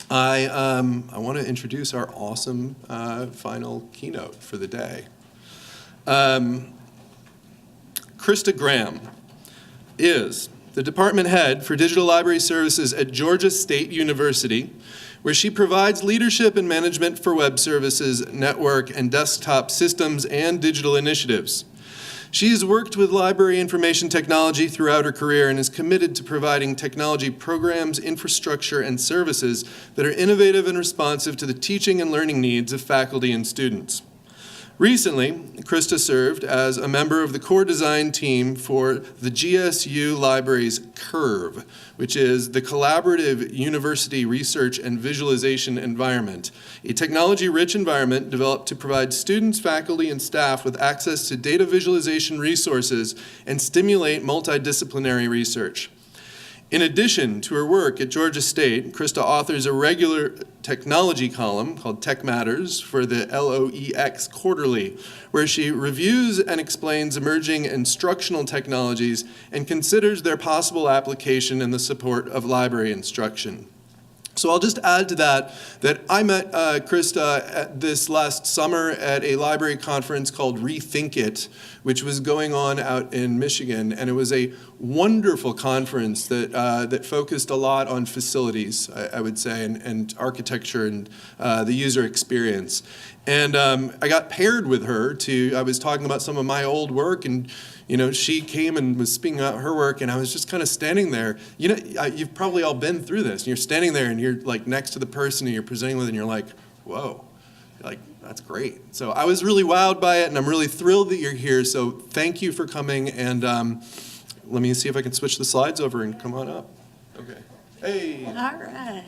I want to introduce our awesome final keynote for the day. Krista Graham is the department head for digital library services at Georgia State University, where she provides leadership and management for web services, network, and desktop systems and digital initiatives. She has worked with library information technology throughout her career and is committed to providing technology programs, infrastructure, and services that are innovative and responsive to the teaching and learning needs of faculty and students. Recently, Krista served as a member of the core design team for the GSU Library's CURVE, which is the Collaborative University Research and Visualization Environment, a technology-rich environment developed to provide students, faculty, and staff with access to data visualization resources and stimulate multidisciplinary research. In addition to her work at Georgia State, Krista authors a regular technology column called Tech Matters for the LOEX Quarterly, where she reviews and explains emerging instructional technologies and considers their possible application in the support of library instruction. So I'll just add to that I met Krista this last summer at a library conference called Rethink It, which was going on out in Michigan, and it was a wonderful conference that focused a lot on facilities, I would say, and architecture and the user experience. And I got paired with her I was talking about some of my old work, and she came and was speaking about her work, and I was just kind of standing there. You've probably all been through this, and you're standing there, and you're like next to the person who you're presenting with, and you're like, whoa, that's great. So I was really wowed by it, and I'm really thrilled that you're here. So thank you for coming, and let me see if I can switch the slides over and come on up. Okay. Hey. All right.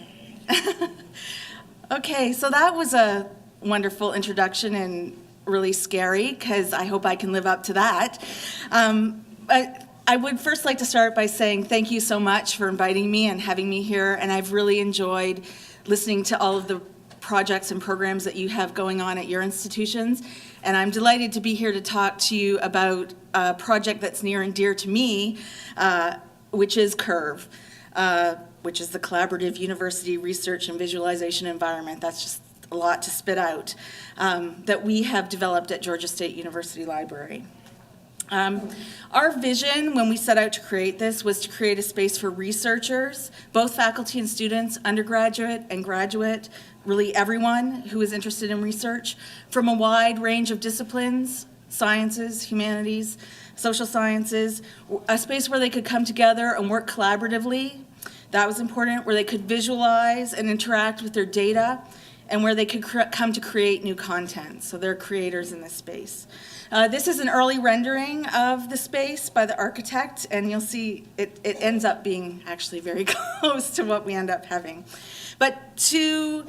Okay, so that was a wonderful introduction and really scary, because I hope I can live up to that. But I would first like to start by saying thank you so much for inviting me and having me here, and I've really enjoyed listening to all of the projects and programs that you have going on at your institutions, and I'm delighted to be here to talk to you about a project that's near and dear to me, which is CURVE, which is the Collaborative University Research and Visualization Environment. That's just a lot to spit out, that we have developed at Georgia State University Library. Our vision when we set out to create this was to create a space for researchers, both faculty and students, undergraduate and graduate, really everyone who is interested in research, from a wide range of disciplines, sciences, humanities, social sciences, a space where they could come together and work collaboratively. That was important, where they could visualize and interact with their data, and where they could come to create new content. So they're creators in this space. This is an early rendering of the space by the architect, and you'll see it ends up being actually very close to what we end up having. But to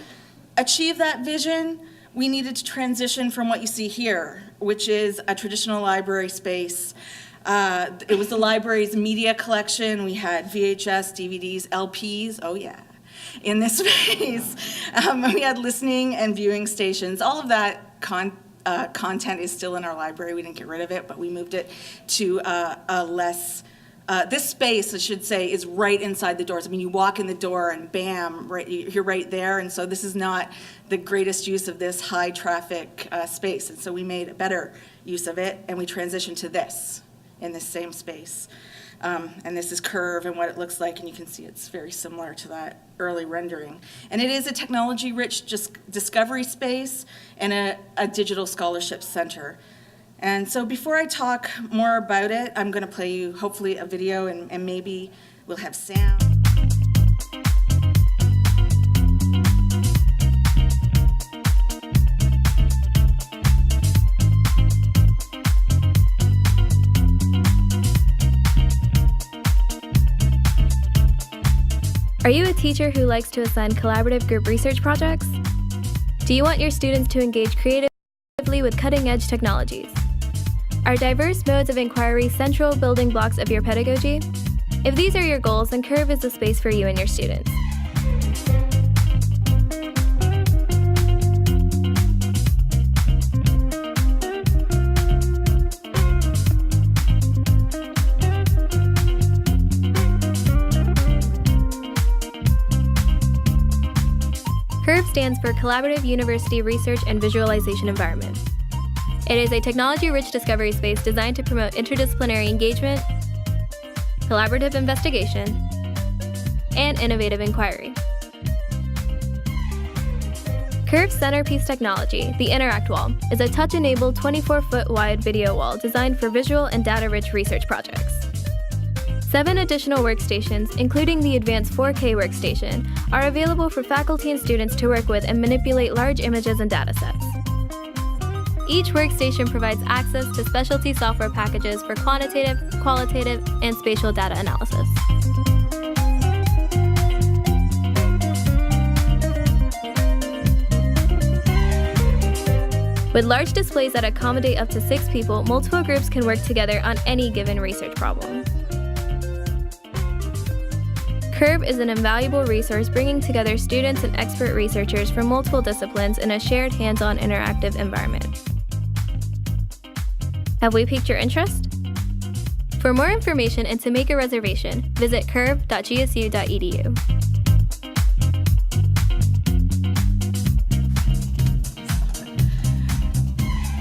achieve that vision, we needed to transition from what you see here, which is a traditional library space. It was the library's media collection. We had VHS, DVDs, LPs, oh yeah, in this space. We had listening and viewing stations. All of that content is still in our library. We didn't get rid of it, but we moved it to a less, this space, I should say, is right inside the doors. I mean, you walk in the door and bam, you're right there. And so this is not the greatest use of this high traffic space. And so we made a better use of it, and we transitioned to this in this same space. And this is CURVE and what it looks like, and you can see it's very similar to that early rendering. And it is a technology-rich discovery space and a digital scholarship center. And so before I talk more about it, I'm going to play you hopefully a video, and maybe we'll have sound. Are you a teacher who likes to assign collaborative group research projects? Do you want your students to engage creatively with cutting-edge technologies? Are diverse modes of inquiry central building blocks of your pedagogy? If these are your goals, then CURVE is the space for you and your students. CURV stands for Collaborative University Research and Visualization Environment. It is a technology-rich discovery space designed to promote interdisciplinary engagement, collaborative investigation, and innovative inquiry. CURV's centerpiece technology, the Interact Wall, is a touch-enabled 24-foot wide video wall designed for visual and data-rich research projects. 7 additional workstations, including the advanced 4K workstation, are available for faculty and students to work with and manipulate large images and datasets. Each workstation provides access to specialty software packages for quantitative, qualitative, and spatial data analysis. With large displays that accommodate up to 6 people, multiple groups can work together on any given research problem. CURV is an invaluable resource bringing together students and expert researchers from multiple disciplines in a shared hands-on interactive environment. Have we piqued your interest? For more information and to make a reservation, visit curv.gsu.edu.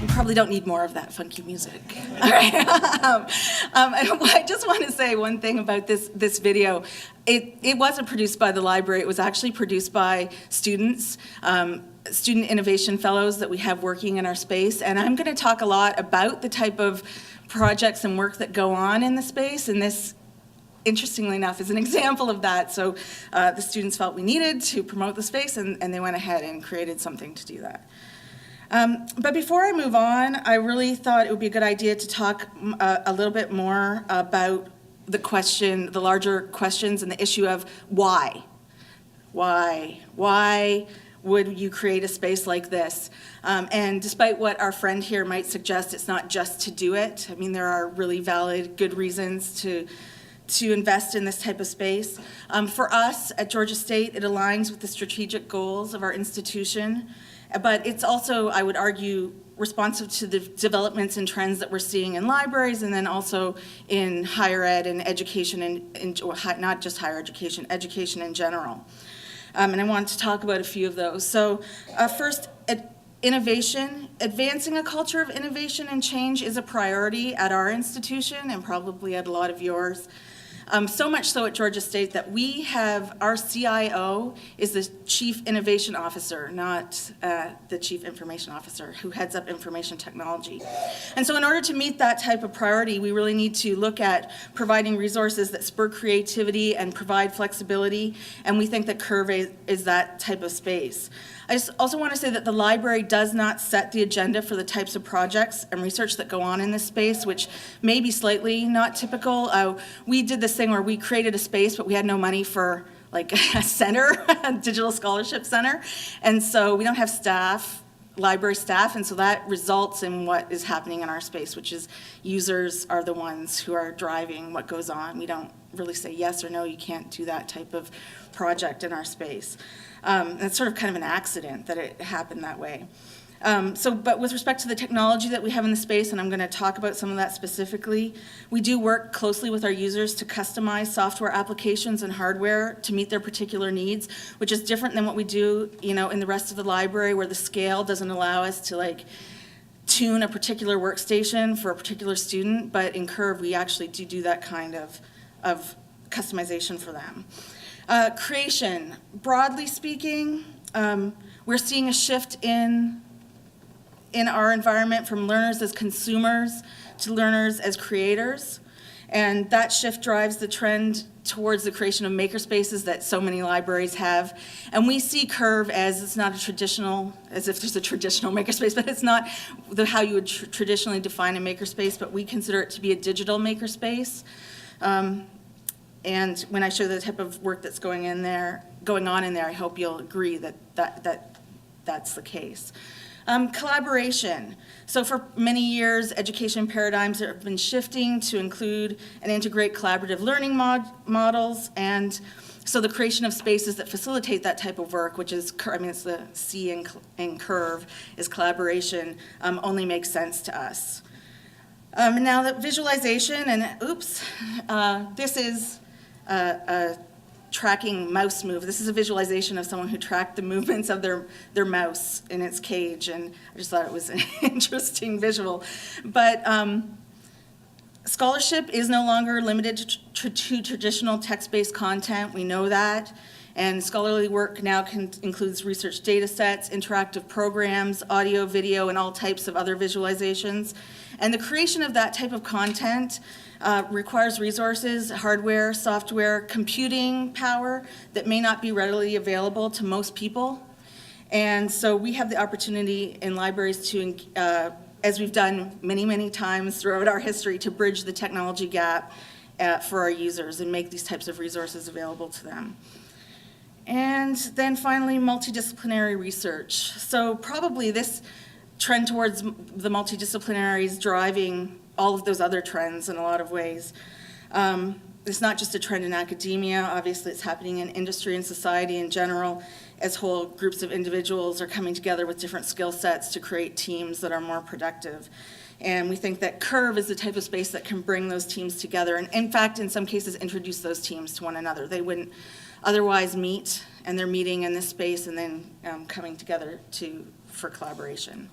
Probably don't need more of that funky music. All right. I just want to say one thing about this video. It wasn't produced by the library. It was actually produced by students, student innovation fellows that we have working in our space. And I'm going to talk a lot about the type of projects and work that go on in the space. And this, interestingly enough, is an example of that. So the students felt we needed to promote the space, and they went ahead and created something to do that. But before I move on, I really thought it would be a good idea to talk a little bit more about the larger questions and the issue of why. Why would you create a space like this? And despite what our friend here might suggest, it's not just to do it. I mean, there are really valid, good reasons to invest in this type of space. For us at Georgia State, it aligns with the strategic goals of our institution. But it's also, I would argue, responsive to the developments and trends that we're seeing in libraries and then also in higher ed and education, not just higher education, education in general. And I wanted to talk about a few of those. So first, innovation. Advancing a culture of innovation and change is a priority at our institution and probably at a lot of yours. So much so at Georgia State that we have, our CIO is the Chief Innovation Officer, not the Chief Information Officer, who heads up information technology. And so in order to meet that type of priority, we really need to look at providing resources that spur creativity and provide flexibility, and we think that CURV is that type of space. I just also want to say that the library does not set the agenda for the types of projects and research that go on in this space, which may be slightly not typical. We did this thing where we created a space, but we had no money for like a center, a digital scholarship center. And so we don't have staff, library staff, and so that results in what is happening in our space, which is users are the ones who are driving what goes on. We don't really say yes or no, you can't do that type of project in our space. It's sort of kind of an accident that it happened that way. But with respect to the technology that we have in the space, and I'm going to talk about some of that specifically, we do work closely with our users to customize software applications and hardware to meet their particular needs, which is different than what we do, in the rest of the library, where the scale doesn't allow us to tune a particular workstation for a particular student. But in CURV, we actually do that kind of customization for them. Creation, broadly speaking, we're seeing a shift in our environment from learners as consumers to learners as creators. And that shift drives the trend towards the creation of makerspaces that so many libraries have. And we see CURV as it's not a traditional, as if there's a traditional makerspace, but it's not how you would traditionally define a makerspace, but we consider it to be a digital makerspace. And when I show the type of work that's going on in there, I hope you'll agree that that's the case. Collaboration. So for many years, education paradigms have been shifting to include and integrate collaborative learning models, and so the creation of spaces that facilitate that type of work, which is, it's the C in CURV, is collaboration, only makes sense to us. Now that visualization, and this is a tracking mouse move. This is a visualization of someone who tracked the movements of their mouse in its cage, and I just thought it was an interesting visual. But scholarship is no longer limited to traditional text-based content. We know that. And scholarly work now includes research data sets, interactive programs, audio, video, and all types of other visualizations. And the creation of that type of content requires resources, hardware, software, computing power that may not be readily available to most people. And so we have the opportunity in libraries to, as we've done many, many times throughout our history, to bridge the technology gap for our users and make these types of resources available to them. And then finally, multidisciplinary research. So probably this trend towards the multidisciplinary is driving all of those other trends in a lot of ways. It's not just a trend in academia. Obviously, it's happening in industry and society in general, as whole groups of individuals are coming together with different skill sets to create teams that are more productive. And we think that Curve is the type of space that can bring those teams together, and in fact, in some cases, introduce those teams to one another. They wouldn't otherwise meet, and they're meeting in this space and then coming together for collaboration.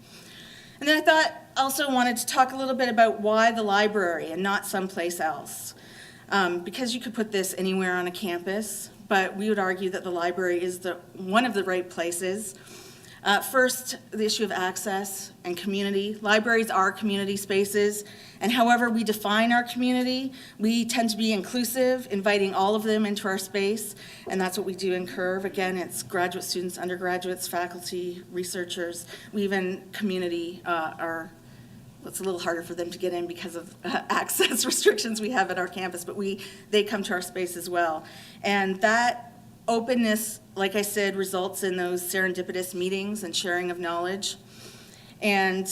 And then I thought also wanted to talk a little bit about why the library and not someplace else. Because you could put this anywhere on a campus, but we would argue that the library is one of the right places. First, the issue of access and community. Libraries are community spaces, and however we define our community, we tend to be inclusive, inviting all of them into our space, and that's what we do in Curve. Again, it's graduate students, undergraduates, faculty, researchers. We even community it's a little harder for them to get in because of access restrictions we have at our campus, but they come to our space as well. And that openness, like I said, results in those serendipitous meetings and sharing of knowledge and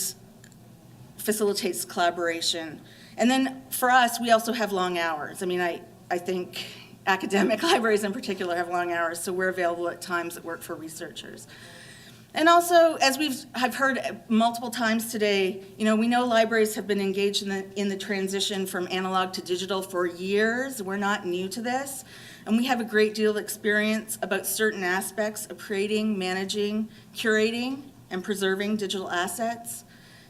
facilitates collaboration. And then for us, we also have long hours. I mean, I think academic libraries in particular have long hours, so we're available at times that work for researchers. And also, as I've heard multiple times today, we know libraries have been engaged in the transition from analog to digital for years. We're not new to this. And we have a great deal of experience about certain aspects of creating, managing, curating, and preserving digital assets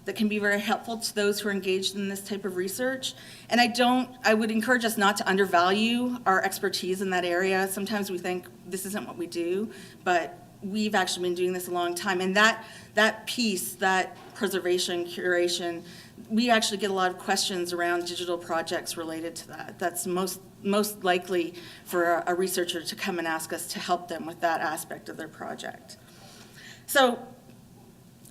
that can be very helpful to those who are engaged in this type of research. And I would encourage us not to undervalue our expertise in that area. Sometimes we think this isn't what we do, but we've actually been doing this a long time. And that piece, that preservation, curation, we actually get a lot of questions around digital projects related to that. That's most likely for a researcher to come and ask us to help them with that aspect of their project. So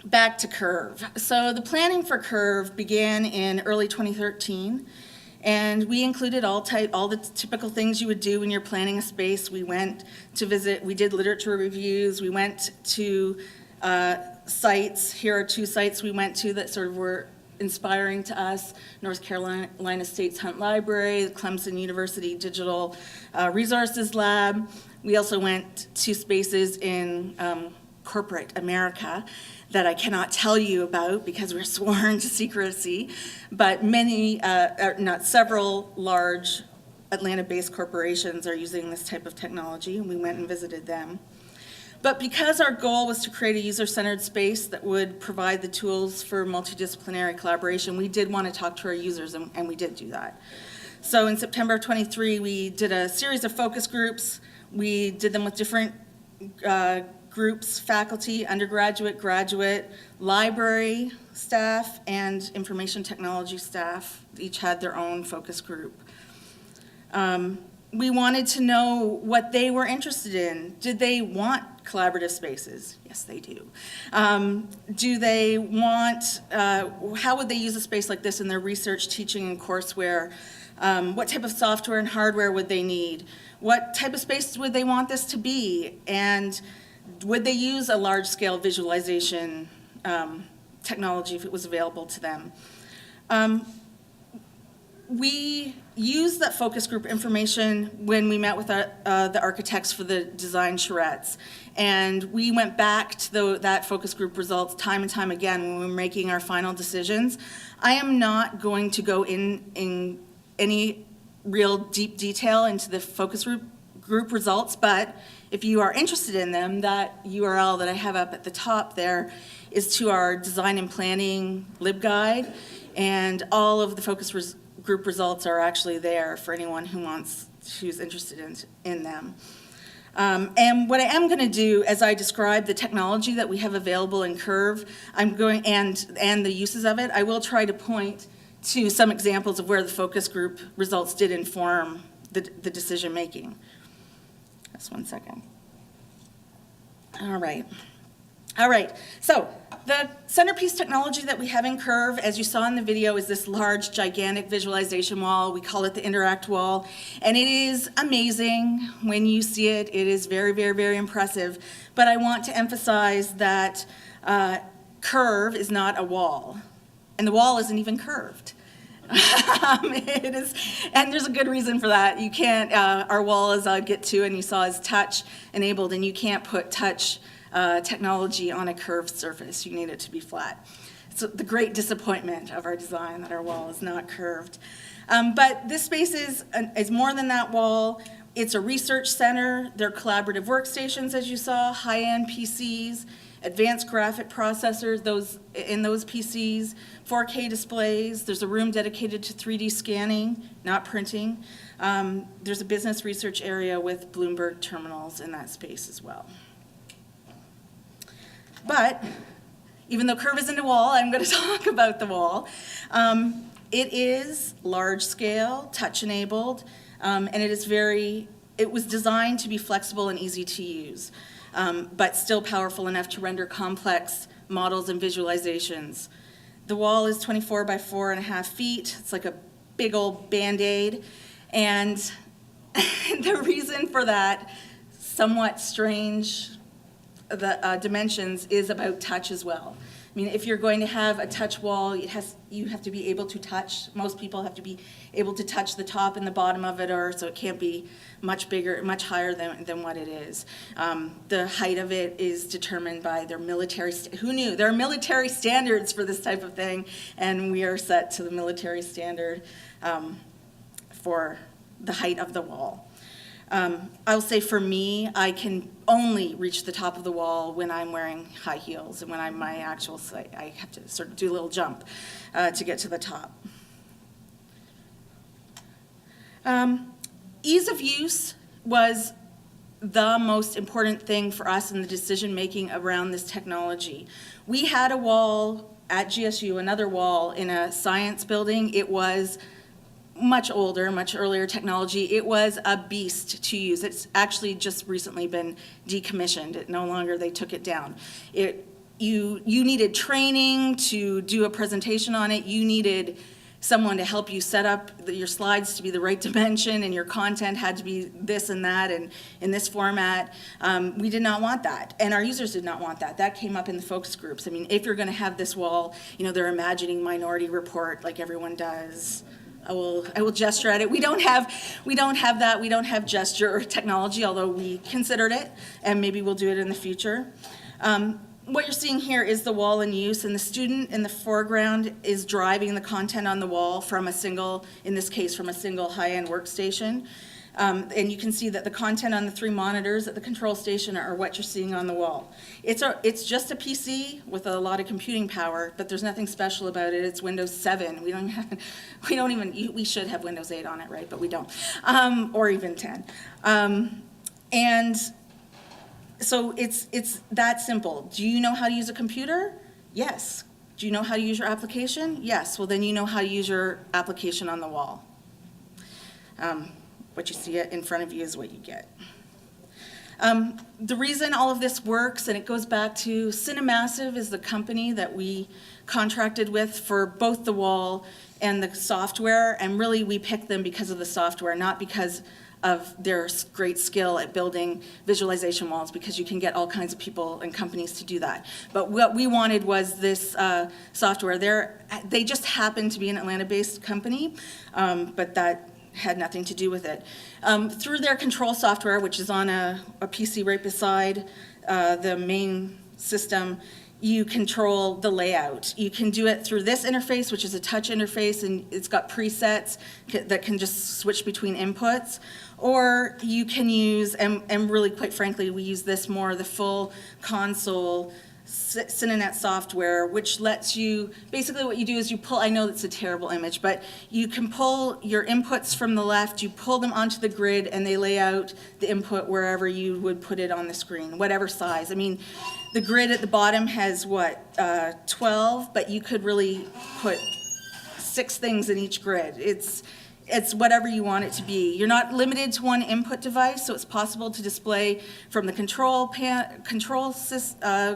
back to Curve. So the planning for Curve began in early 2013. And we included all the typical things you would do when you're planning a space. We went to visit, we did literature reviews, we went to sites. Here are two sites we went to that sort of were inspiring to us: North Carolina State's Hunt Library, the Clemson University Digital Resources Lab. We also went to spaces in corporate America that I cannot tell you about because we're sworn to secrecy, but several large Atlanta-based corporations are using this type of technology, and we went and visited them. But because our goal was to create a user-centered space that would provide the tools for multidisciplinary collaboration, we did want to talk to our users, and we did do that. So in September of 23, we did a series of focus groups. We did them with different groups: faculty, undergraduate, graduate, library staff, and information technology staff. Each had their own focus group. We wanted to know what they were interested in. Did they want collaborative spaces? Yes, they do. Do they want, how would they use a space like this in their research, teaching, and courseware? What type of software and hardware would they need? What type of space would they want this to be? And would they use a large-scale visualization technology if it was available to them? We used that focus group information when we met with the architects for the design charrettes. And we went back to that focus group results time and time again when we were making our final decisions. I am not going to go in any real deep detail into the focus group results, but if you are interested in them, that URL that I have up at the top there is to our design and planning LibGuide, and all of the focus group results are actually there for anyone who's interested in them. And what I am going to do, as I describe the technology that we have available in Curve, and the uses of it, I will try to point to some examples of where the focus group results did inform the decision making. Just one second. All right, so the centerpiece technology that we have in Curve, as you saw in the video, is this large, gigantic visualization wall. We call it the Interact Wall, and it is amazing when you see it. It is very, very, very impressive, but I want to emphasize that Curve is not a wall, and the wall isn't even curved. It is, and there's a good reason for that. You can't, our wall, as I'll get to, and you saw, is touch enabled, and you can't put touch technology on a curved surface. You need it to be flat. So the great disappointment of our design, that our wall is not curved. But this space is more than that wall. It's a research center. There are collaborative workstations, as you saw, high-end PCs, advanced graphic processors in those PCs, 4K displays. There's a room dedicated to 3D scanning, not printing. There's a business research area with Bloomberg terminals in that space as well. But even though Curve isn't a wall, I'm going to talk about the wall. It is large scale, touch enabled, and it was designed to be flexible and easy to use, but still powerful enough to render complex models and visualizations. The wall is 24 by 4.5 feet. It's like a big old Band-Aid. And the reason for that somewhat strange dimensions is about touch as well. I mean, if you're going to have a touch wall, you have to be able to touch. Most people have to be able to touch the top and the bottom of it, so it can't be much bigger, much higher than what it is. The height of it is determined by their military. Who knew? There are military standards for this type of thing, and we are set to the military standard for the height of the wall. I'll say for me, I can only reach the top of the wall when I'm wearing high heels, and when I'm I have to sort of do a little jump to get to the top. Ease of use was the most important thing for us in the decision making around this technology. We had a wall at GSU, another wall in a science building. It was much older, much earlier technology. It was a beast to use. It's actually just recently been decommissioned. They took it down. You needed training to do a presentation on it. You needed someone to help you set up your slides to be the right dimension, and your content had to be this and that and in this format. We did not want that, and our users did not want that. That came up in the focus groups. I mean, if you're going to have this wall, they're imagining Minority Report like everyone does. I will gesture at it. We don't have that. We don't have gesture technology, although we considered it, and maybe we'll do it in the future. What you're seeing here is the wall in use, and the student in the foreground is driving the content on the wall from a single high-end workstation. And you can see that the content on the 3 monitors at the control station are what you're seeing on the wall. It's just a PC with a lot of computing power, but there's nothing special about it. It's Windows 7. We should have Windows 8 on it, right? But we don't, or even 10. And so it's that simple. Do you know how to use a computer? Yes. Do you know how to use your application? Yes. Well, then you know how to use your application on the wall. What you see in front of you is what you get. The reason all of this works, and it goes back to Cinemassive, is the company that we contracted with for both the wall and the software, and really we picked them because of the software, not because of their great skill at building visualization walls, because you can get all kinds of people and companies to do that. But what we wanted was this software. They just happened to be an Atlanta-based company, but that had nothing to do with it. Through their control software, which is on a PC right beside the main system, you control the layout. You can do it through this interface, which is a touch interface, and it's got presets that can just switch between inputs. Or you can use, and really quite frankly, we use this more, the full console Cinenet software, which lets you, basically what you do is you pull, I know that's a terrible image, but you can pull your inputs from the left, you pull them onto the grid, and they lay out the input wherever you would put it on the screen, whatever size. I mean, the grid at the bottom has, 12, but you could really put 6 things in each grid. It's whatever you want it to be. You're not limited to one input device, so it's possible to display from the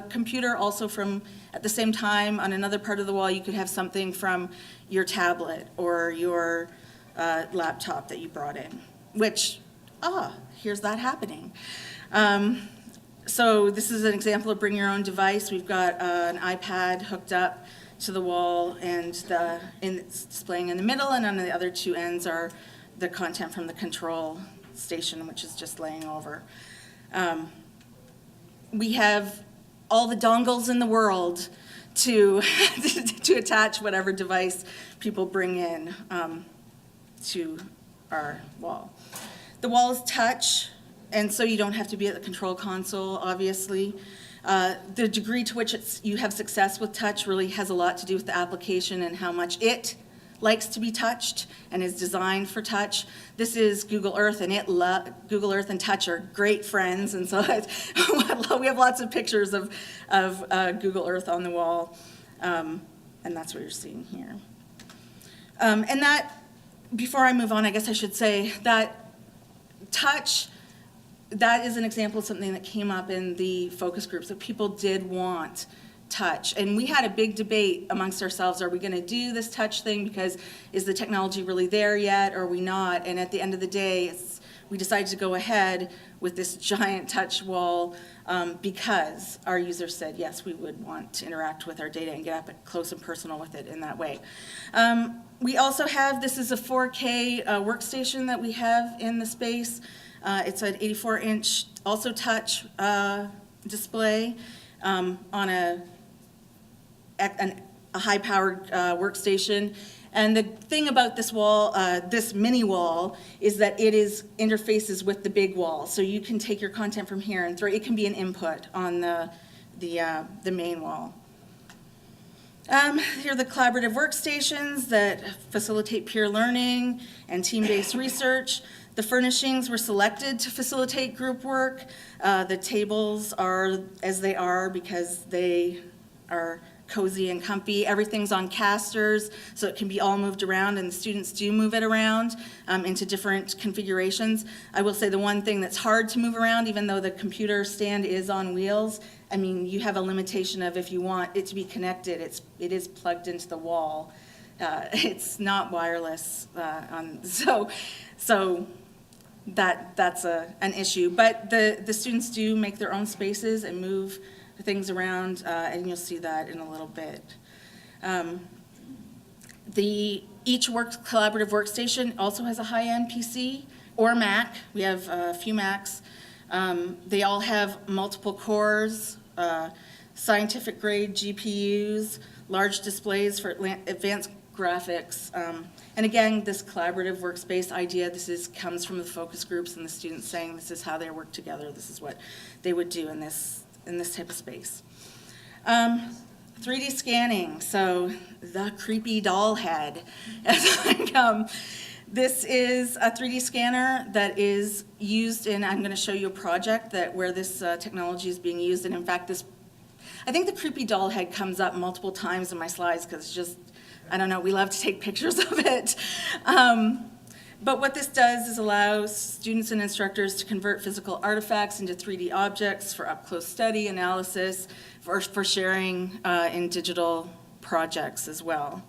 computer, also from, at the same time, on another part of the wall, you could have something from your tablet or your laptop that you brought in, which, here's that happening. So this is an example of bring your own device. We've got an iPad hooked up to the wall, and it's displaying in the middle, and on the other 2 ends are the content from the control station, which is just laying over. We have all the dongles in the world to to attach whatever device people bring in to our wall. The wall is touch, and so you don't have to be at the control console, obviously. The degree to which you have success with touch really has a lot to do with the application and how much it likes to be touched and is designed for touch. This is Google Earth, and Google Earth and touch are great friends, and so we have lots of pictures of Google Earth on the wall, and that's what you're seeing here. And that, before I move on, I guess I should say that touch, that is an example of something that came up in the focus groups, that people did want touch. And we had a big debate amongst ourselves, are we going to do this touch thing because is the technology really there yet, or are we not? And at the end of the day, we decided to go ahead with this giant touch wall because our users said, yes, we would want to interact with our data and get up close and personal with it in that way. We also have, this is a 4K workstation that we have in the space. It's an 84-inch, also touch display on a high-powered workstation. And the thing about this wall, this mini wall, is that it interfaces with the big wall. So you can take your content from here and throw it. It can be an input on the main wall. Here are the collaborative workstations that facilitate peer learning and team-based research. The furnishings were selected to facilitate group work. The tables are as they are because they are cozy and comfy. Everything's on casters, so it can be all moved around, and the students do move it around into different configurations. I will say the one thing that's hard to move around, even though the computer stand is on wheels, I mean, you have a limitation of if you want it to be connected, it is plugged into the wall. It's not wireless, so that's an issue. But the students do make their own spaces and move things around, and you'll see that in a little bit. Each collaborative workstation also has a HighEnd PC or Mac. We have a few Macs. They all have multiple cores, scientific grade GPUs, large displays for advanced graphics. And again, this collaborative workspace idea, comes from the focus groups and the students saying this is how they work together. This is what they would do in this type of space. 3D scanning, so the creepy doll head. This is a 3D scanner that is used in, I'm going to show you a project where this technology is being used, and in fact, I think the creepy doll head comes up multiple times in my slides because it's just, I don't know, we love to take pictures of it. But what this does is allows students and instructors to convert physical artifacts into 3D objects for up-close study, analysis, for sharing in digital projects as well.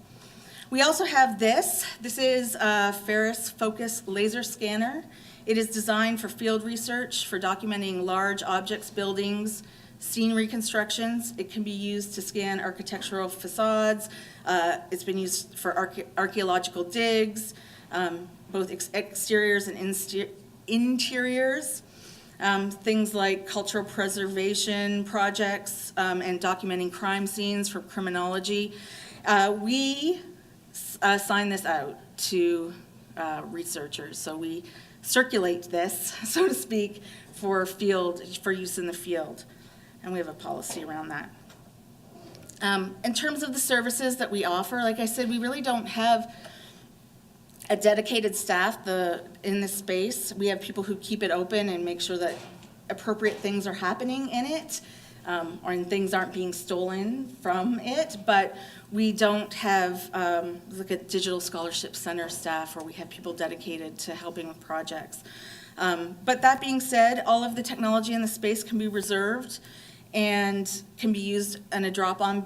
We also have this. This is a Ferris Focus laser scanner. It is designed for field research, for documenting large objects, buildings, scene reconstructions. It can be used to scan architectural facades. It's been used for archaeological digs, both exteriors and interiors. things like cultural preservation projects and documenting crime scenes for criminology. We sign this out to researchers, so we circulate this, so to speak, for use in the field, and we have a policy around that. In terms of the services that we offer, like I said, we really don't have a dedicated staff in this space. We have people who keep it open and make sure that appropriate things are happening in it, or things aren't being stolen from it, but we don't have like a digital scholarship center staff where we have people dedicated to helping with projects. But that being said, all of the technology in the space can be reserved and can be used on a drop-on,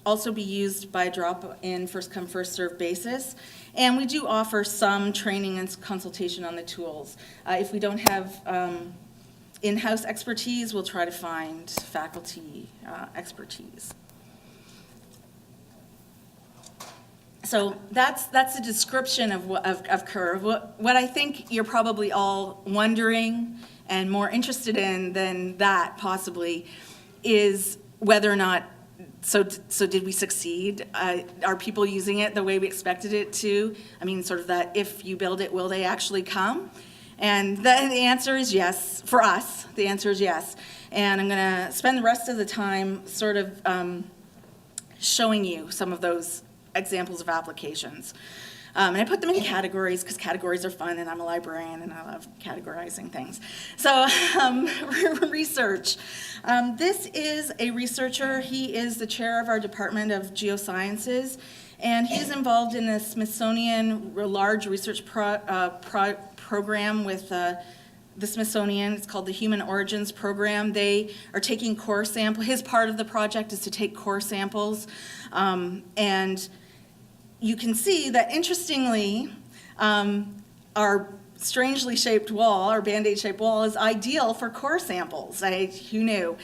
also be used by a drop-in, first-come, first-served basis. And we do offer some training and consultation on the tools. If we don't have in-house expertise, we'll try to find faculty expertise. So that's a description of Curve. What I think you're probably all wondering and more interested in than that possibly is whether or not, so did we succeed? Are people using it the way we expected it to? I mean, sort of that if you build it, will they actually come? And the answer is yes. For us, the answer is yes. And I'm going to spend the rest of the time sort of showing you some of those examples of applications. And I put them in categories because categories are fun, and I'm a librarian and I love categorizing things. So research. This is a researcher. He is the chair of our Department of Geosciences, and he's involved in the Smithsonian large research program with the Smithsonian. It's called the Human Origins Program. They are taking core samples. His part of the project is to take core samples, and you can see that, interestingly, our strangely shaped wall, our Band-Aid shaped wall, is ideal for core samples. Who knew?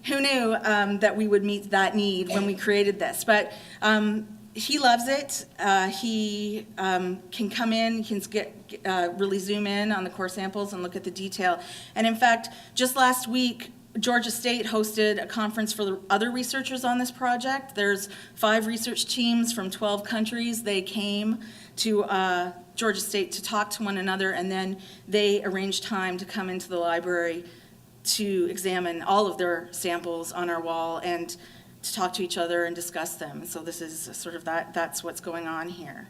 Who knew that we would meet that need when we created this? But he loves it. He can come in, he can really zoom in on the core samples and look at the detail. And in fact, just last week, Georgia State hosted a conference for the other researchers on this project. There's 5 research teams from 12 countries. They came to Georgia State to talk to one another, and then they arranged time to come into the library to examine all of their samples on our wall and to talk to each other and discuss them. So this is sort of that's what's going on here.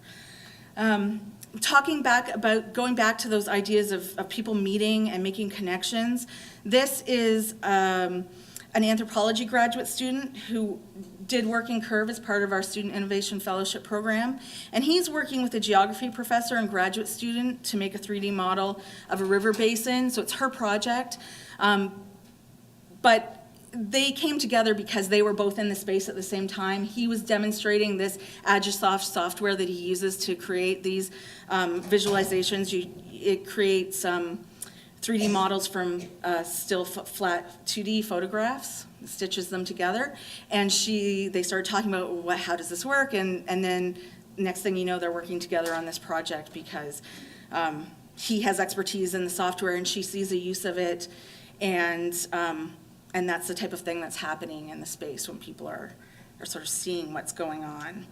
Going back to those ideas of people meeting and making connections, this is an anthropology graduate student who did work in Curve as part of our Student Innovation Fellowship Program, and he's working with a geography professor and graduate student to make a 3D model of a river basin, so it's her project. But they came together because they were both in the space at the same time. He was demonstrating this Agisoft software that he uses to create these visualizations. It creates 3D models from still flat 2D photographs, stitches them together. And they started talking about how does this work, and then next thing you know, they're working together on this project because he has expertise in the software and she sees a use of it, and that's the type of thing that's happening in the space when people are sort of seeing what's going on.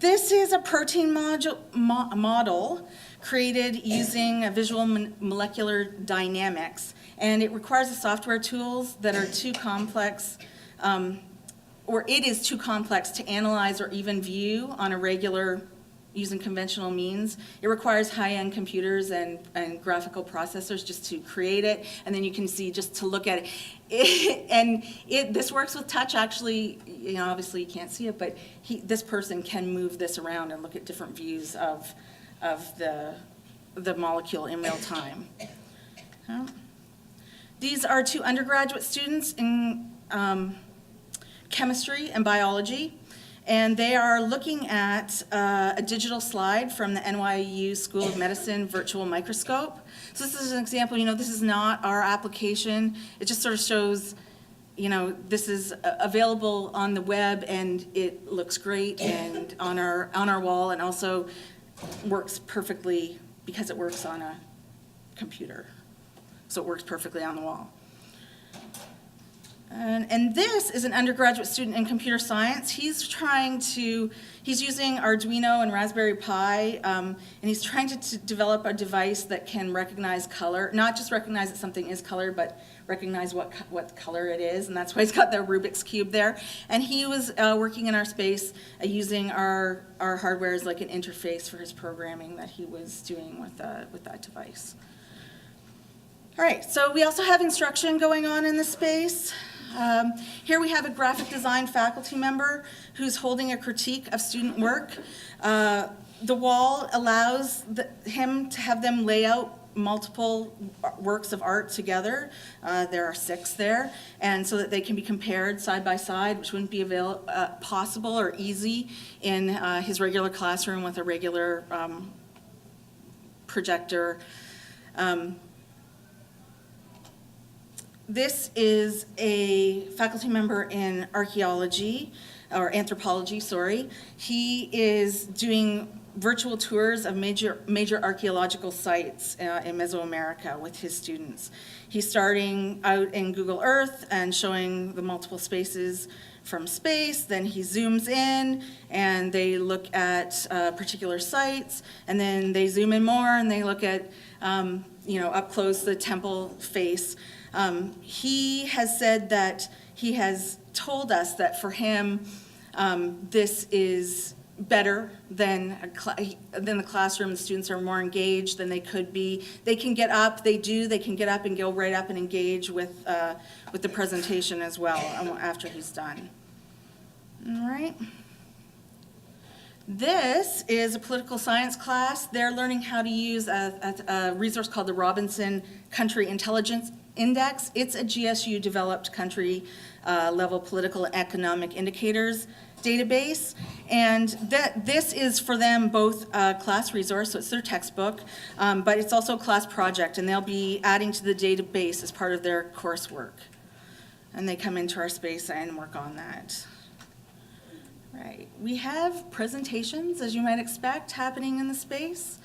This is a protein model created using a visual molecular dynamics, and it requires the software tools that are too complex, or it is too complex to analyze or even view on a regular using conventional means. It requires high-end computers and graphical processors just to create it, and then you can see just to look at it. This works with touch, actually. You know, obviously you can't see it, but this person can move this around and look at different views of the molecule in real time. These are 2 undergraduate students in chemistry and biology. And they are looking at a digital slide from the NYU School of Medicine virtual microscope. So this is an example, this is not our application. It just sort of shows, this is available on the web and it looks great and on our wall, and also works perfectly because it works on a computer. so it works perfectly on the wall. And this is an undergraduate student in computer science. He's using Arduino and Raspberry Pi, and he's trying to develop a device that can recognize color, not just recognize that something is color, but recognize what color it is, and that's why he's got the Rubik's Cube there. And he was working in our space using our hardware as like an interface for his programming that he was doing with that device. All right, so we also have instruction going on in the space. Here we have a graphic design faculty member who's holding a critique of student work. The wall allows him to have them lay out multiple works of art together. There are 6 there, and so that they can be compared side by side, which wouldn't be possible or easy in his regular classroom with a regular projector. This is a faculty member in archaeology, or anthropology, sorry. He is doing virtual tours of major archaeological sites in Mesoamerica with his students. He's starting out in Google Earth and showing the multiple spaces from space, then he zooms in and they look at particular sites, and then they zoom in more and they look at, up close the temple face. He has said that he has told us that for him, this is better than the classroom. The students are more engaged than they could be. They can get up, they can get up and go right up and engage with the presentation as well after he's done. All right. This is a political science class. They're learning how to use a resource called the Robinson Country Intelligence Index. It's a GSU-developed country level political and economic indicators database, and this is for them both a class resource, so it's their textbook, but it's also a class project, and they'll be adding to the database as part of their coursework. And they come into our space and work on that. Right, we have presentations, as you might expect, happening in the space.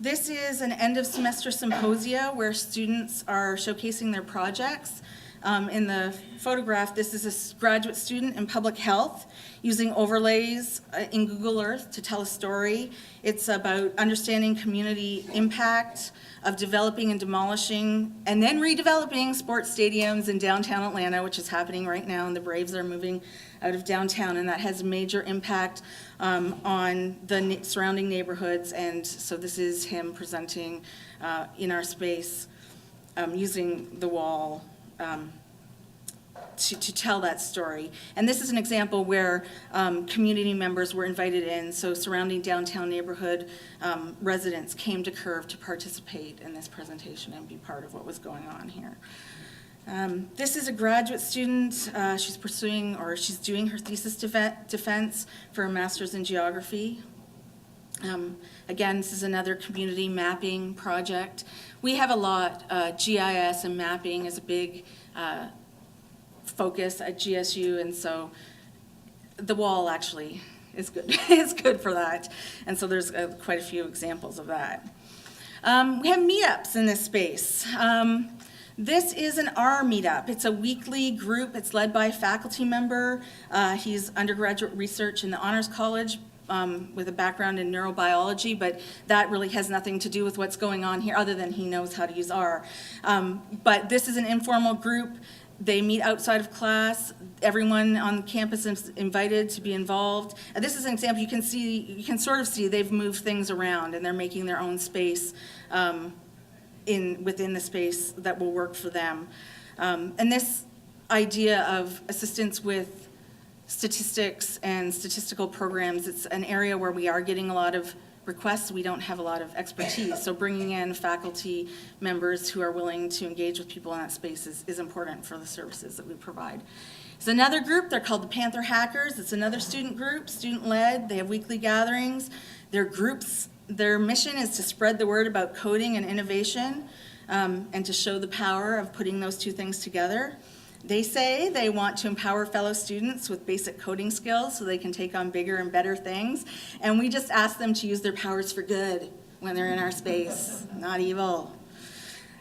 This is an end of semester symposia where students are showcasing their projects. In the photograph, this is a graduate student in public health using overlays in Google Earth to tell a story. It's about understanding community impact of developing and demolishing and then redeveloping sports stadiums in downtown Atlanta, which is happening right now, and the Braves are moving out of downtown, and that has a major impact on the surrounding neighborhoods. And so this is him presenting in our space using the wall to tell that story. And this is an example where community members were invited in, so surrounding downtown neighborhood residents came to Curve to participate in this presentation and be part of what was going on here. This is a graduate student. She's doing her thesis defense for a master's in geography. Again, this is another community mapping project. We have a lot. GIS and mapping is a big focus at GSU, and so the wall actually is good. It's good for that, and so there's quite a few examples of that. We have MeUps in this space. This is an R meetup. It's a weekly group. It's led by a faculty member. He's undergraduate research in the Honors College with a background in neurobiology, but that really has nothing to do with what's going on here other than he knows how to use R. But this is an informal group. They meet outside of class. Everyone on campus is invited to be involved. This is an example. You can sort of see they've moved things around and they're making their own space within the space that will work for them. And this idea of assistance with statistics and statistical programs, it's an area where we are getting a lot of requests. We don't have a lot of expertise, so bringing in faculty members who are willing to engage with people in that space is important for the services that we provide. There's another group, they're called the Panther Hackers. It's another student group, student-led. They have weekly gatherings. Their mission is to spread the word about coding and innovation and to show the power of putting those two things together. They say they want to empower fellow students with basic coding skills so they can take on bigger and better things. And we just ask them to use their powers for good when they're in our space, not evil.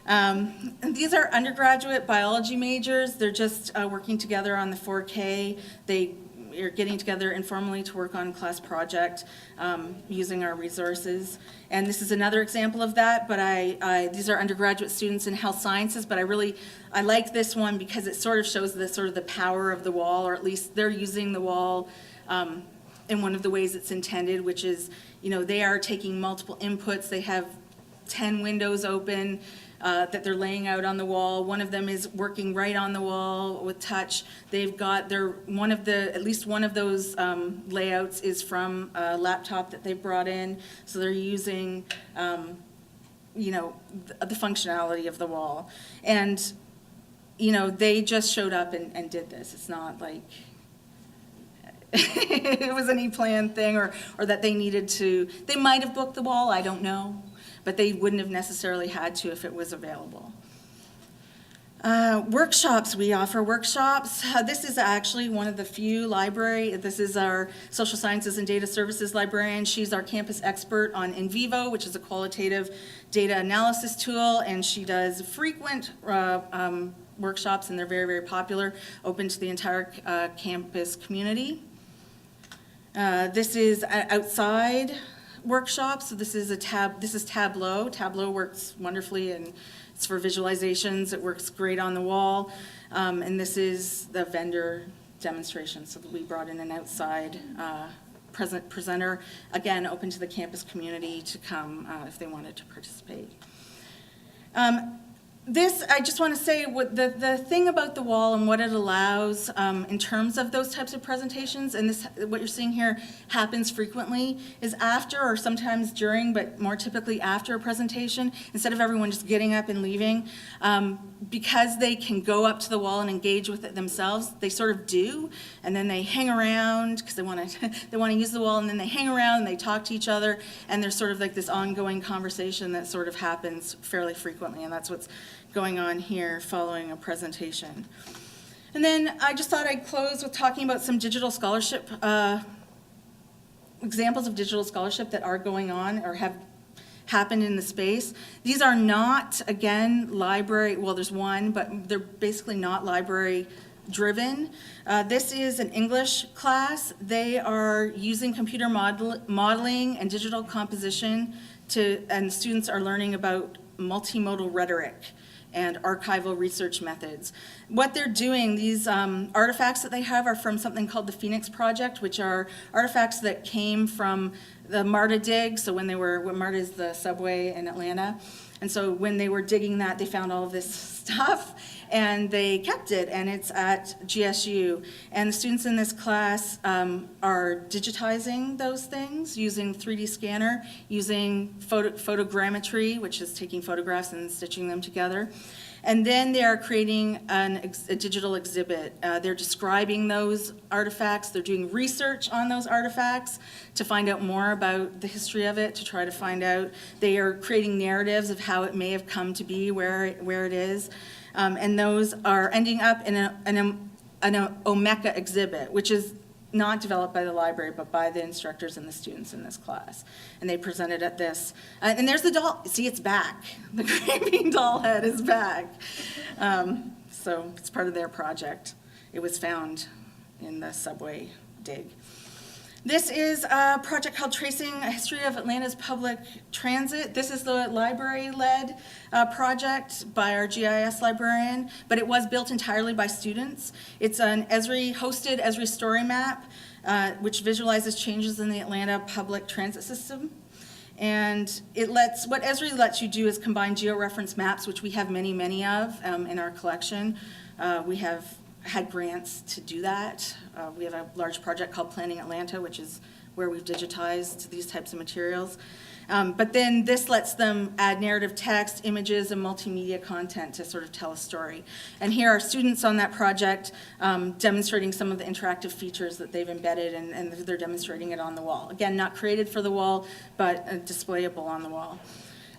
And these are undergraduate biology majors. They're just working together on the 4K. They are getting together informally to work on a class project using our resources. And this is another example of that, but these are undergraduate students in health sciences, but I like this one because it sort of shows the power of the wall, or at least they're using the wall in one of the ways it's intended, which is, they are taking multiple inputs. They have 10 windows open that they're laying out on the wall. One of them is working right on the wall with touch. They've got at least one of those layouts is from a laptop that they've brought in. So they're using, the functionality of the wall. And, they just showed up and did this. It's not like it was any planned thing or that they needed to. They might have booked the wall, I don't know. But they wouldn't have necessarily had to if it was available. Workshops, we offer workshops. This is actually one of the few this is our social sciences and data services librarian. She's our campus expert on In Vivo, which is a qualitative data analysis tool, and she does frequent workshops, and they're very, very popular, open to the entire campus community. This is outside workshops. So this is Tableau. Tableau works wonderfully, and it's for visualizations. It works great on the wall. And this is the vendor demonstration. So we brought in an outside presenter, again, open to the campus community to come if they wanted to participate. I just want to say the thing about the wall and what it allows in terms of those types of presentations, and what you're seeing here happens frequently, is after or sometimes during, but more typically after a presentation, instead of everyone just getting up and leaving, because they can go up to the wall and engage with it themselves, they sort of do, and then they hang around because they want to use the wall, and then they hang around and they talk to each other, and there's sort of like this ongoing conversation that sort of happens fairly frequently, and that's what's going on here following a presentation. And then I just thought I'd close with talking about some digital scholarship, examples of digital scholarship that are going on or have happened in the space. These are not, again, library, well, there's one, but they're basically not library driven. This is an English class. They are using computer modeling and digital composition and students are learning about multimodal rhetoric and archival research methods. What they're doing, these artifacts that they have are from something called the Phoenix Project, which are artifacts that came from the MARTA dig. So when MARTA is the subway in Atlanta. And so when they were digging that, they found all of this stuff and they kept it, and it's at GSU. And the students in this class are digitizing those things using 3D scanner, using photogrammetry, which is taking photographs and stitching them together. And then they are creating a digital exhibit. They're describing those artifacts. They're doing research on those artifacts to find out more about the history of it, to try to find out. They are creating narratives of how it may have come to be where it is. And those are ending up in an Omeka exhibit, which is not developed by the library, but by the instructors and the students in this class. And they presented at this. And there's the doll. See, it's back. The creeping doll head is back. So it's part of their project. It was found in the subway dig. This is a project called Tracing a History of Atlanta's Public Transit. This is the library-led project by our GIS librarian, but it was built entirely by students. It's an hosted Esri story map, which visualizes changes in the Atlanta public transit system. And what Esri lets you do is combine georeference maps, which we have many, many of in our collection. We have had grants to do that. We have a large project called Planning Atlanta, which is where we've digitized these types of materials. But then this lets them add narrative text, images, and multimedia content to sort of tell a story. And here are students on that project demonstrating some of the interactive features that they've embedded, and they're demonstrating it on the wall. Again, not created for the wall, but displayable on the wall.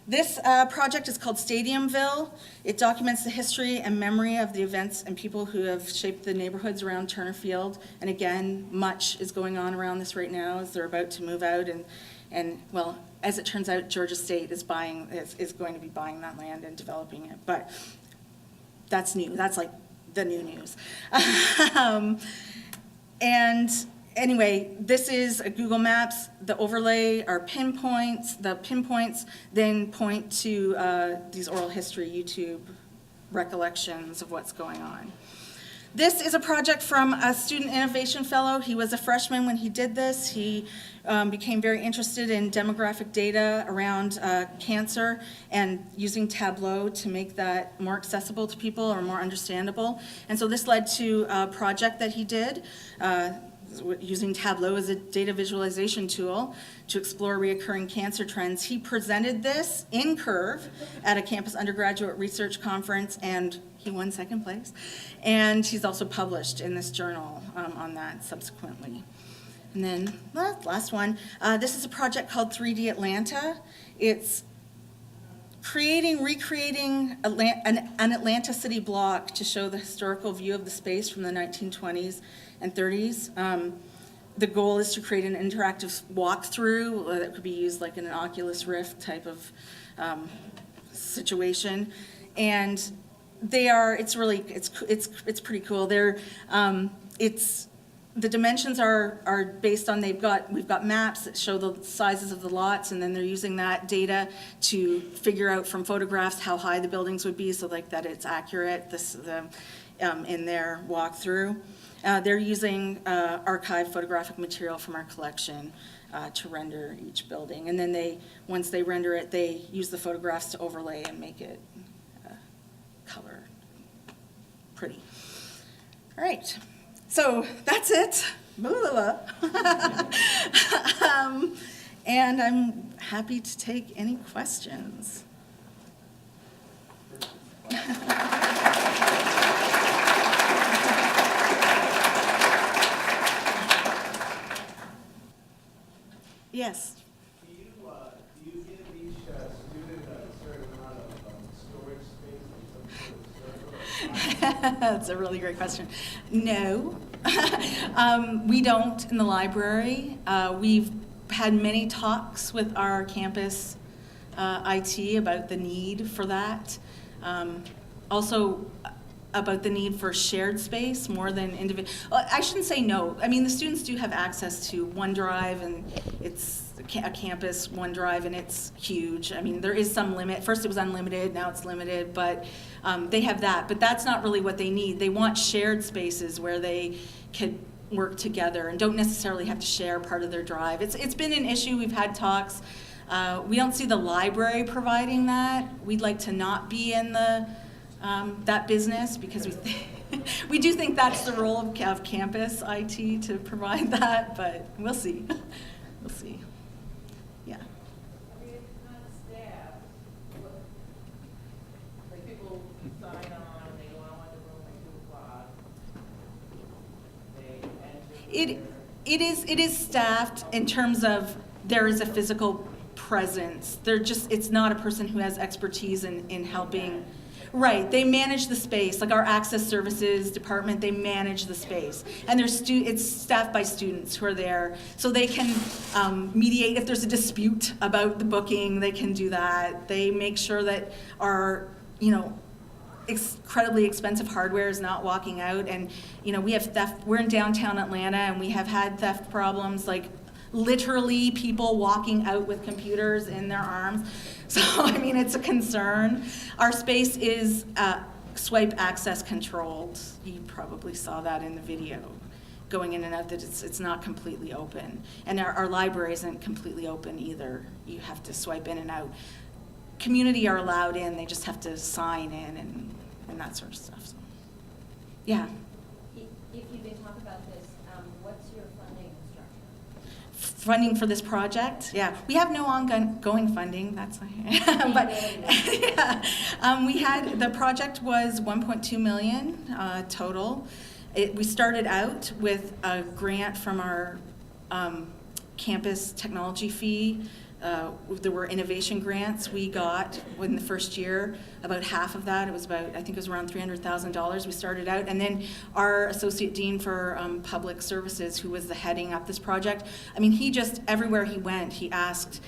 This project is called Stadiumville. It documents the history and memory of the events and people who have shaped the neighborhoods around Turner Field. And again, much is going on around this right now as they're about to move out and well, as it turns out, Georgia State is going to be buying that land and developing it, but that's new. That's like the new news. And anyway, this is a Google Maps. The overlay are pinpoints. The pinpoints then point to these oral history YouTube recollections of what's going on. This is a project from a student innovation fellow. He was a freshman when he did this. He became very interested in demographic data around cancer and using Tableau to make that more accessible to people or more understandable. And so this led to a project that he did using Tableau as a data visualization tool to explore reoccurring cancer trends. He presented this in Curve at a campus undergraduate research conference, and he won second place. And he's also published in this journal on that subsequently. And then last one, this is a project called 3D Atlanta. It's recreating an Atlanta city block to show the historical view of the space from the 1920s and 30s. The goal is to create an interactive walkthrough that could be used like in an Oculus Rift type of situation. And it's pretty cool. The dimensions are based on, we've got maps that show the sizes of the lots, and then they're using that data to figure out from photographs how high the buildings would be, so like that it's accurate in their walkthrough. They're using archived photographic material from our collection to render each building, and then once they render it, they use the photographs to overlay and make it color pretty. All right. So that's it. And I'm happy to take any questions. Yes. Do you give each student a certain amount of storage space or some sort of server? That's a really great question. No, we don't in the library. We've had many talks with our campus IT about the need for that. Also about the need for shared space more than individual. I shouldn't say no. I mean, the students do have access to OneDrive, and it's a campus OneDrive, and it's huge. I mean, there is some limit. First it was unlimited, now it's limited, but they have that. But that's not really what they need. They want shared spaces where they could work together and don't necessarily have to share part of their drive. It's been an issue. We've had talks. We don't see the library providing that. We'd like to not be in that business, because we do think that's the role of campus IT to provide that, but we'll see. We'll see. Yeah. I mean, it's not staff. Like people sign on and they go out in the room at 2 o'clock. It is staffed in terms of there is a physical presence. It's not a person who has expertise in helping. Right, they manage the space, like our access services department, they manage the space. And it's staffed by students who are there, so they can mediate if there's a dispute about the booking, they can do that. They make sure that our, incredibly expensive hardware is not walking out. And, we have theft, we're in downtown Atlanta, and we have had theft problems, like literally people walking out with computers in their arms. So, I mean, it's a concern. Our space is swipe access controlled. You probably saw that in the video, going in and out, that it's not completely open. And our library isn't completely open either. You have to swipe in and out. Community are allowed in, they just have to sign in and that sort of stuff. So, yeah. If you can talk about this, what's your funding structure? Funding for this project? Yeah, we have no ongoing funding, that's but yeah, the project was 1.2 million total. We started out with a grant from our campus technology fee. There were innovation grants we got in the first year. About half of that, I think it was around $300,000 we started out. And then our associate dean for public services, who was heading up this project, I mean, he just, everywhere he went, he asked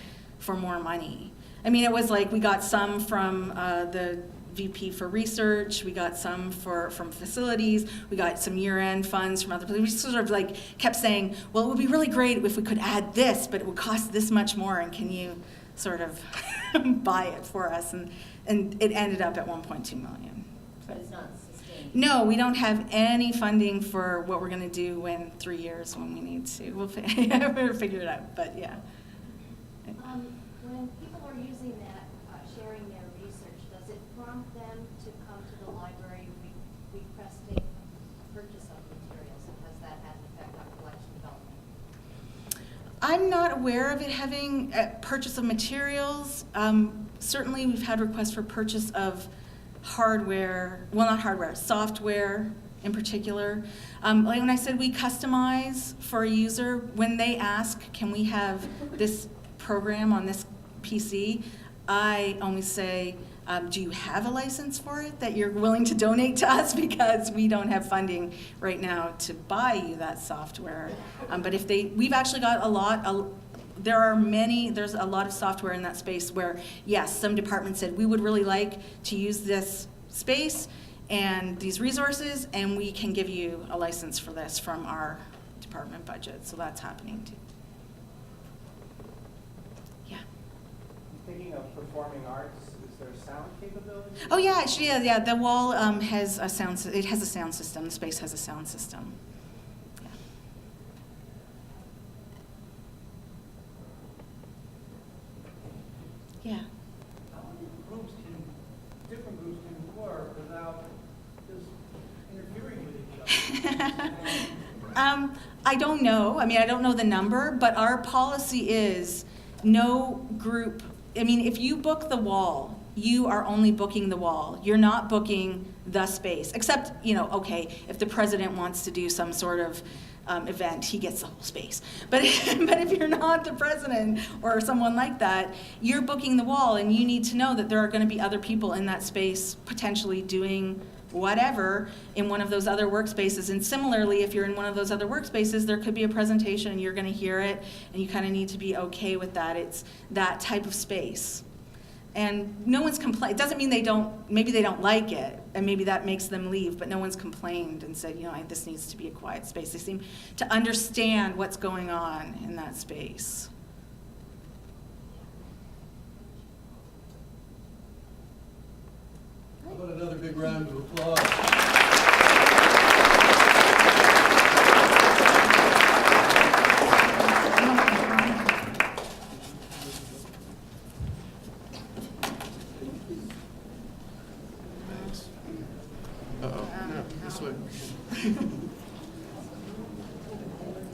for more money. I mean, it was like we got some from the VP for research, we got some from facilities, we got some year-end funds from other places. We sort of like kept saying, well, it would be really great if we could add this, but it would cost this much more, and can you sort of buy it for us? And it ended up at 1.2 million. But it's not sustained. No, we don't have any funding for what we're gonna do in 3 years when we need to. We'll figure it out, but yeah. When people are using that, sharing their research, does it prompt them to come to the library requesting purchase of materials, and has that had an effect on collection development? I'm not aware of it having purchase of materials. Certainly, we've had requests for purchase of hardware, well, not hardware, software in particular. Like when I said we customize for a user, when they ask, can we have this program on this PC, I always say, do you have a license for it that you're willing to donate to us? Because we don't have funding right now to buy you that software. But if we've actually got there's a lot of software in that space where, yes, some departments said, we would really like to use this space and these resources, and we can give you a license for this from our department budget. So that's happening too. Yeah. Thinking of performing arts, is there sound capability? Oh yeah, actually, yeah. The wall has a sound. It has a sound system. The space has a sound system. Yeah. How many different groups can work without just interfering with each other? I don't know. I mean, I don't know the number, but our policy is no group. I mean, if you book the wall, you are only booking the wall. You're not booking the space, except, okay, if the president wants to do some sort of event, he gets the whole space. But if you're not the president or someone like that, you're booking the wall, and you need to know that there are going to be other people in that space potentially doing whatever in one of those other workspaces. And similarly, if you're in one of those other workspaces, there could be a presentation and you're going to hear it, and you kind of need to be okay with that. It's that type of space. And no one's complained. It doesn't mean maybe they don't like it, and maybe that makes them leave, but no one's complained and said, this needs to be a quiet space. They seem to understand what's going on in that space. How about another big round of applause?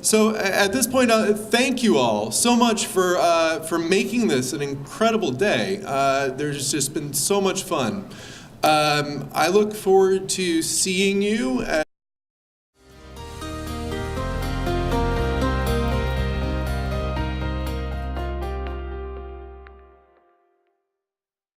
So at this point, thank you all so much for making this an incredible day. There's just been so much fun. I look forward to seeing you